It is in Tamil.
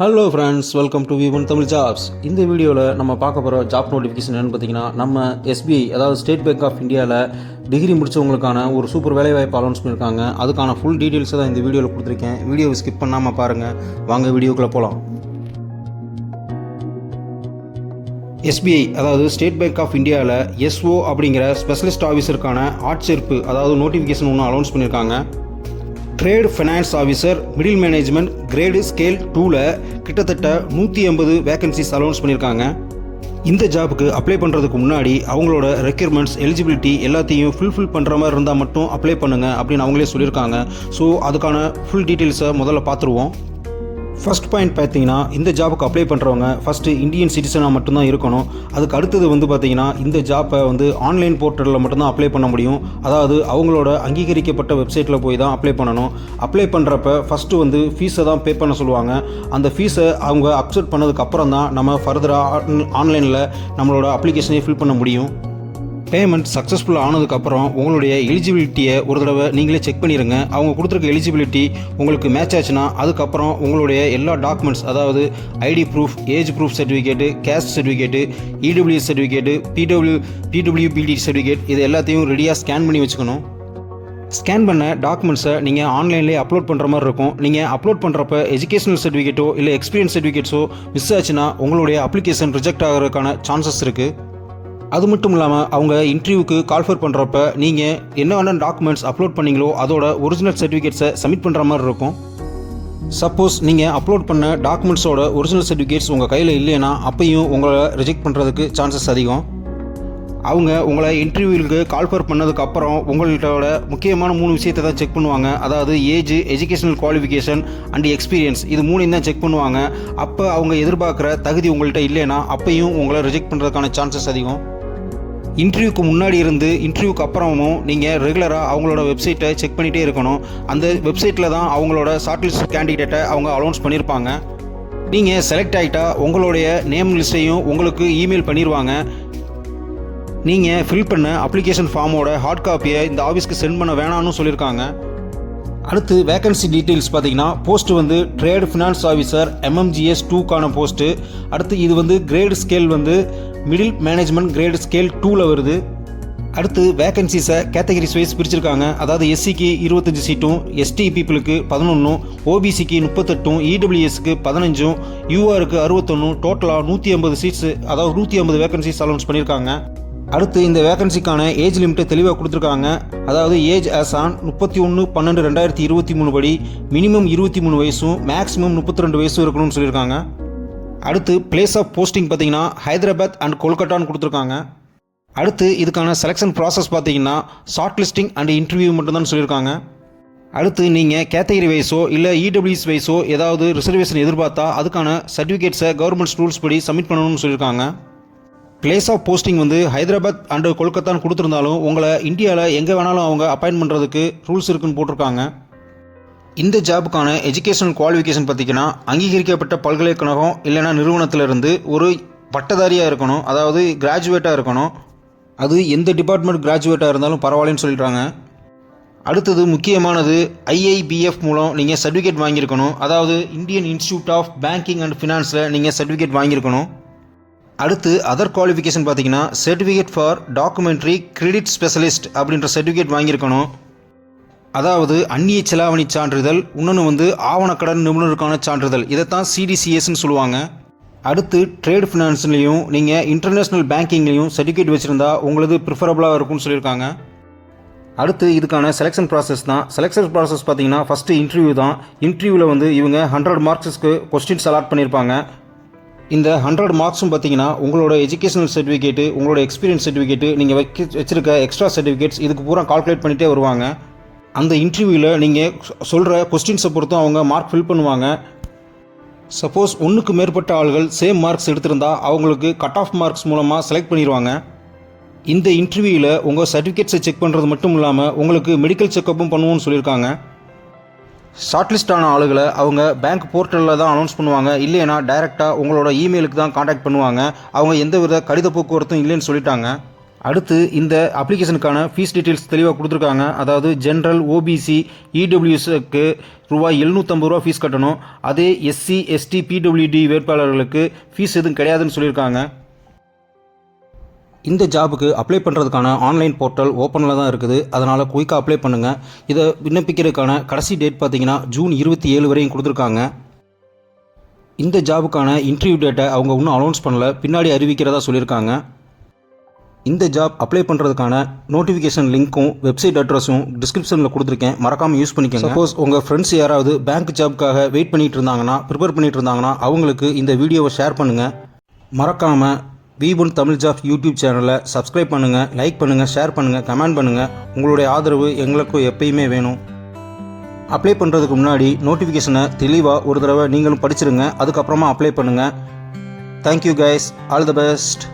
Hello friends, welcome to V1 Tamil jobs. இந்த வீடியோவில் நம்ம பார்க்க போகிற ஜாப் நோட்டிஃபிகேஷன் என்னென்னு பார்த்தீங்கன்னா, நம்ம SBI அதாவது ஸ்டேட் பேங்க் ஆஃப் இந்தியாவில் டிகிரி முடித்தவங்களுக்கான ஒரு சூப்பர் வேலைவாய்ப்பு அனௌன்ஸ் பண்ணியிருக்காங்க. அதுக்கான ஃபுல் டீட்டெயில்ஸை தான் இந்த வீடியோவில் கொடுத்துருக்கேன். வீடியோவை ஸ்கிப் பண்ணாமல் பாருங்கள். வாங்க வீடியோக்குள்ளே போகலாம். SBI அதாவது ஸ்டேட் பேங்க் ஆஃப் இந்தியாவில் SO அப்படிங்கிற ஸ்பெஷலிஸ்ட் ஆஃபீஸருக்கான ஆட்சேர்ப்பு அதாவது நோட்டிஃபிகேஷன் ஒன்று அனௌன்ஸ் பண்ணியிருக்காங்க. Trade finance officer middle management grade scale 2ல் கிட்டத்தட்ட 180 வேகன்சிஸ் அனௌன்ஸ் பண்ணியிருக்காங்க. இந்த ஜாபுக்கு அப்ளை பண்ணுறதுக்கு முன்னாடி அவங்களோட ரெக்யர்மெண்ட்ஸ் எலிஜிபிலிட்டி எல்லாத்தையும் ஃபுல்ஃபில் பண்ணுற மாதிரி இருந்தால் மட்டும் அப்ளை பண்ணுங்கள் அப்படின்னு அவங்களே சொல்லியிருக்காங்க. ஸோ அதுக்கான ஃபுல் டீட்டெயில்ஸை முதல்ல பார்த்துருவோம். ஃபர்ஸ்ட் பாயிண்ட் பார்த்தீங்கன்னா, இந்த ஜாபுக்கு அப்ளை பண்ணுறவங்க ஃபஸ்ட்டு இந்தியன் சிட்டிசனாக மட்டும்தான் இருக்கணும். அதுக்கு அடுத்தது பார்த்தீங்கன்னா, இந்த ஜாப்பை ஆன்லைன் போர்ட்டலில் மட்டும்தான் அப்ளை பண்ண முடியும். அதாவது அவங்களோட அங்கீகரிக்கப்பட்ட வெப்சைட்டில் போய் தான் அப்ளை பண்ணணும். அப்ளை பண்ணுறப்ப ஃபஸ்ட்டு ஃபீஸை தான் பே பண்ண சொல்லுவாங்க. அந்த ஃபீஸை அவங்க அக்செப்ட் பண்ணதுக்கப்புறம் தான் நம்ம ஃபர்தராக ஆன்லைனில் நம்மளோட அப்ளிகேஷனை ஃபில் பண்ண முடியும். பேமெண்ட் சக்ஸஸ்ஃபுல் ஆனதுக்கப்புறம் உங்களுடைய எலிஜிபிலிட்டியை ஒரு தடவை நீங்களே செக் பண்ணிடுங்க. அவங்க கொடுத்துருக்க எலிஜிபிலிட்டி உங்களுக்கு மேட்ச் ஆச்சுன்னா அதுக்கப்புறம் உங்களுடைய எல்லா டாக்குமெண்ட்ஸ், அதாவது ID proof, age proof certificate, caste certificate, EWS certificate, PWBD certificate, இது எல்லாத்தையும் ரெடியாக ஸ்கேன் பண்ணி வச்சுக்கணும். ஸ்கேன் பண்ண டாக்குமெண்ட்ஸை நீங்கள் ஆன்லைன்லேயே அப்லோட் பண்ணுற மாதிரி இருக்கும். நீங்கள் அப்லோட் பண்ணுறப்ப எஜுகேஷனல் சர்டிஃபிகேட்டோ இல்லை எக்ஸ்பீரியன்ஸ் சர்டிஃபிகேட்ஸோ மிஸ் ஆச்சுன்னா உங்களுடைய அப்ளிகேஷன் ரிஜெக்ட் ஆகிறதுக்கான சான்சஸ் இருக்குது. அது மட்டும் இல்லாமல் அவங்க இன்டர்வியூக்கு கால்ஃபர் பண்ணுறப்ப நீங்கள் என்னென்ன டாக்குமெண்ட்ஸ் அப்லோட் பண்ணீங்களோ அதோட ஒரிஜினல் சர்டிஃபிகேட்ஸை சப்மிட் பண்ணுற மாதிரி இருக்கும். சப்போஸ் நீங்கள் அப்லோட் பண்ண டாக்குமெண்ட்ஸோட ஒரிஜினல் சர்டிஃபிகேட்ஸ் உங்கள் கையில் இல்லைன்னா அப்பையும் உங்களை ரிஜெக்ட் பண்ணுறதுக்கு சான்சஸ் அதிகம். அவங்க உங்களை இன்டர்வியூக்கு கால்ஃபர் பண்ணதுக்கப்புறம் உங்களோட முக்கியமான 3 விஷயத்தை தான் செக் பண்ணுவாங்க. அதாவது age, educational qualification and experience, இது 3 தான் செக் பண்ணுவாங்க. அப்போ அவங்க எதிர்பார்க்குற தகுதி உங்கள்கிட்ட இல்லைன்னா அப்பையும் உங்களை ரிஜெக்ட் பண்ணுறதுக்கான சான்சஸ் அதிகம். இன்டர்வியூக்கு முன்னாடி இருந்து இன்டர்வியூக்கு அப்புறமும் நீங்கள் ரெகுலராக அவங்களோட வெப்சைட்டை செக் பண்ணிகிட்டே இருக்கணும். அந்த வெப்சைட்டில் தான் அவங்களோட ஷார்ட் லிஸ்ட் கேண்டிடேட்டை அவங்க அனௌன்ஸ் பண்ணியிருப்பாங்க. நீங்கள் செலக்ட் ஆகிட்டா உங்களுடைய நேம் லிஸ்ட்டையும் உங்களுக்கு இமெயில் பண்ணிடுவாங்க. நீங்கள் ஃபில் பண்ண அப்ளிகேஷன் ஃபார்மோட ஹார்ட் காப்பியை இந்த ஆஃபீஸ்க்கு சென்ட் பண்ண வேணாம்னு சொல்லியிருக்காங்க. அடுத்து வேகன்சி டீட்டெயில்ஸ் பார்த்தீங்கன்னா, post trade finance officer MMGS 2க்கான போஸ்ட்டு. அடுத்து இது grade scale middle management grade scale 2ல் வருது. அடுத்து வேகன்சிஸை கேட்டகரிஸ் வைஸ் பிரிச்சிருக்காங்க. அதாவது SCக்கு 25 சீட்டும், ST பீப்புளுக்கு 11, OBCக்கு 38, EWSக்கு 15, URக்கு 61, டோட்டலாக 150 சீட்ஸு, அதாவது 150 வேகன்சிஸ் அலௌன்ஸ் பண்ணியிருக்காங்க. அடுத்து இந்த வேகன்சிக்கான ஏஜ் லிமிட்டை தெளிவாக கொடுத்துருக்காங்க. அதாவது ஏஜ் ஆஸ் ஆன் 31/12/2023 படி மினிமம் 23 வயசும் மேக்ஸிமம் 32 வயசும் இருக்கணும்னு சொல்லியிருக்காங்க. அடுத்து பிளேஸ் ஆஃப் போஸ்டிங் பார்த்தீங்கன்னா ஹைதராபாத் அண்ட் கொல்கட்டான்னு கொடுத்துருக்காங்க. அடுத்து இதுக்கான செலெக்ஷன் ப்ராசஸ் பார்த்தீங்கன்னா ஷார்ட் லிஸ்டிங் அண்ட் இன்டர்வியூ மட்டும்தான் சொல்லியிருக்காங்க. அடுத்து நீங்கள் கேட்டகரி வைஸோ இல்லை EWS வைஸோ ஏதாவது ரிசர்வேஷன் எதிர்பார்த்தா அதுக்கான சர்டிஃபிகேட்ஸை கவர்மெண்ட் ரூல்ஸ் படி சப்மிட் பண்ணணும்னு சொல்லியிருக்காங்க. Place of posting Hyderabad and கொல்கத்தான்னு கொடுத்துருந்தாலும் உங்களை இந்தியாவில் எங்கே வேணாலும் அவங்க அப்பாயின்ட் பண்ணுறதுக்கு ரூல்ஸ் இருக்குன்னு போட்டிருக்காங்க. இந்த ஜாபுக்கான எஜுகேஷனல் குவாலிஃபிகேஷன் பார்த்திங்கன்னா, அங்கீகரிக்கப்பட்ட பல்கலைக்கழகம் இல்லைனா நிறுவனத்திலிருந்து ஒரு பட்டதாரியாக இருக்கணும். அதாவது கிராஜுவேட்டாக இருக்கணும். அது எந்த டிபார்ட்மெண்ட் கிராஜுவேட்டாக இருந்தாலும் பரவாயில்லன்னு சொல்லிடுறாங்க. அடுத்தது முக்கியமானது IIBF மூலம் நீங்கள் சர்டிஃபிகேட் வாங்கியிருக்கணும். அதாவது Indian institute of banking and ஃபினான்ஸில் நீங்கள் சர்டிஃபிகேட் வாங்கியிருக்கணும். அடுத்து அதர் குவாலிஃபிகேஷன் பார்த்தீங்கன்னா, certificate for documentary credit specialist அப்படின்ற சர்டிஃபிகேட் வாங்கியிருக்கணும். அதாவது அந்நிய செலாவணி சான்றிதழ், இன்னொன்று ஆவணக்கடன் நிபுணருக்கான சான்றிதழ், இதைத்தான் CDCSன்னு சொல்லுவாங்க. அடுத்து ட்ரேட் ஃபினான்ஸ்லேயும் நீங்கள் இன்டர்நேஷ்னல் பேங்கிங்லேயும் சர்டிஃபிகேட் வச்சுருந்தா உங்களது ப்ரிஃபரபுளாக இருக்கும்னு சொல்லியிருக்காங்க. அடுத்து இதுக்கான செலெக்ஷன் ப்ராசஸ் தான். செலெக்ஷன் ப்ராசஸ் பார்த்தீங்கன்னா ஃபஸ்ட்டு இன்டர்வியூ தான். இன்டர்வியூவில் இவங்க 100 மார்க்ஸஸ்க்கு கொஸ்டின்ஸ் அலாட் பண்ணியிருப்பாங்க. இந்த 100 மார்க்ஸும் பார்த்தீங்கன்னா உங்களோட எஜுகேஷனல் சர்டிஃபிகேட்டு, உங்களோட எக்ஸ்பீரியன்ஸ் சர்டிஃபிகேட்டு, நீங்கள் வச்சிருக்க எக்ஸ்ட்ரா சர்டிஃபிகேட்ஸ், இதுக்கு பூரா கால்குலேட் பண்ணிகிட்டே வருவாங்க. அந்த இன்டர்வியூவில் நீங்கள் சொல்கிற கொஸ்டின்ஸை பொறுத்தும் அவங்க மார்க் ஃபில் பண்ணுவாங்க. சப்போஸ் ஒன்றுக்கு மேற்பட்ட ஆள்கள் சேம் மார்க்ஸ் எடுத்திருந்தால் அவங்களுக்கு கட் ஆஃப் மார்க்ஸ் மூலமாக செலக்ட் பண்ணிடுவாங்க. இந்த இன்டர்வியூவில் உங்கள் சர்டிஃபிகேட்ஸை செக் பண்ணுறது மட்டும் இல்லாமல் உங்களுக்கு மெடிக்கல் செக்கப்பும் பண்ணுவோன்னு சொல்லியிருக்காங்க. ஷார்ட்லிஸ்டான ஆளுகளை அவங்க பேங்க் போர்ட்டலில் தான் அனௌன்ஸ் பண்ணுவாங்க. இல்லைன்னா டைரெக்டாக உங்களோட இமெயிலுக்கு தான் காண்டாக்ட் பண்ணுவாங்க. அவங்க எந்த வித கடித போக்குவரத்தும் இல்லைன்னு சொல்லிட்டாங்க. அடுத்து இந்த அப்ளிகேஷனுக்கான ஃபீஸ் டீட்டெயில்ஸ் தெளிவாக கொடுத்துருக்காங்க. அதாவது ஜென்ரல், ஓபிசி, இடபிள்யூஎஸ்க்கு ரூபாய் 750 ஃபீஸ் கட்டணும். அதே எஸ்சி, எஸ்டி, பிடபிள்யூடி வேட்பாளர்களுக்கு ஃபீஸ் எதுவும் கிடையாதுன்னு சொல்லியிருக்காங்க. இந்த ஜாபுக்கு அப்ளை பண்ணுறதுக்கான ஆன்லைன் போர்ட்டல் ஓப்பனில் தான் இருக்குது. அதனால் குயிக்காக அப்ளை பண்ணுங்கள். இதை விண்ணப்பிக்கிறதுக்கான கடைசி டேட் பார்த்தீங்கன்னா ஜூன் 27 வரையும் கொடுத்துருக்காங்க. இந்த ஜாபுக்கான இன்டர்வியூ டேட்டை அவங்க இன்னும் அனௌன்ஸ் பண்ணல, பின்னாடி அறிவிக்கிறதா சொல்லியிருக்காங்க. இந்த ஜாப் அப்ளை பண்ணுறதுக்கான நோட்டிஃபிகேஷன் லிங்க்கும் வெப்சைட் அட்ரஸும் டிஸ்கிரிப்ஷனில் கொடுத்துருக்கேன், மறக்காமல் யூஸ் பண்ணிக்கோங்க. சப்போஸ் உங்கள் ஃப்ரெண்ட்ஸ் யாராவது பேங்க் ஜாப்க்காக வெயிட் பண்ணிட்டு இருந்தாங்கன்னா, ப்ரிப்பேர் பண்ணிட்டு இருந்தாங்கன்னா அவங்களுக்கு இந்த வீடியோவை ஷேர் பண்ணுங்கள். மறக்காமல் V1 தமிழ் ஜாப் யூடியூப் சேனலை சப்ஸ்கிரைப் பண்ணுங்கள், லைக் பண்ணுங்கள், ஷேர் பண்ணுங்கள், கமெண்ட் பண்ணுங்கள். உங்களுடைய ஆதரவு எங்களுக்கும் எப்பயுமே வேணும். அப்ளை பண்ணுறதுக்கு முன்னாடி நோட்டிஃபிகேஷனை தெளிவாக ஒரு தடவை நீங்களும் படிச்சிருங்க. அதுக்கப்புறமா அப்ளை பண்ணுங்கள். Thank you guys, all the best.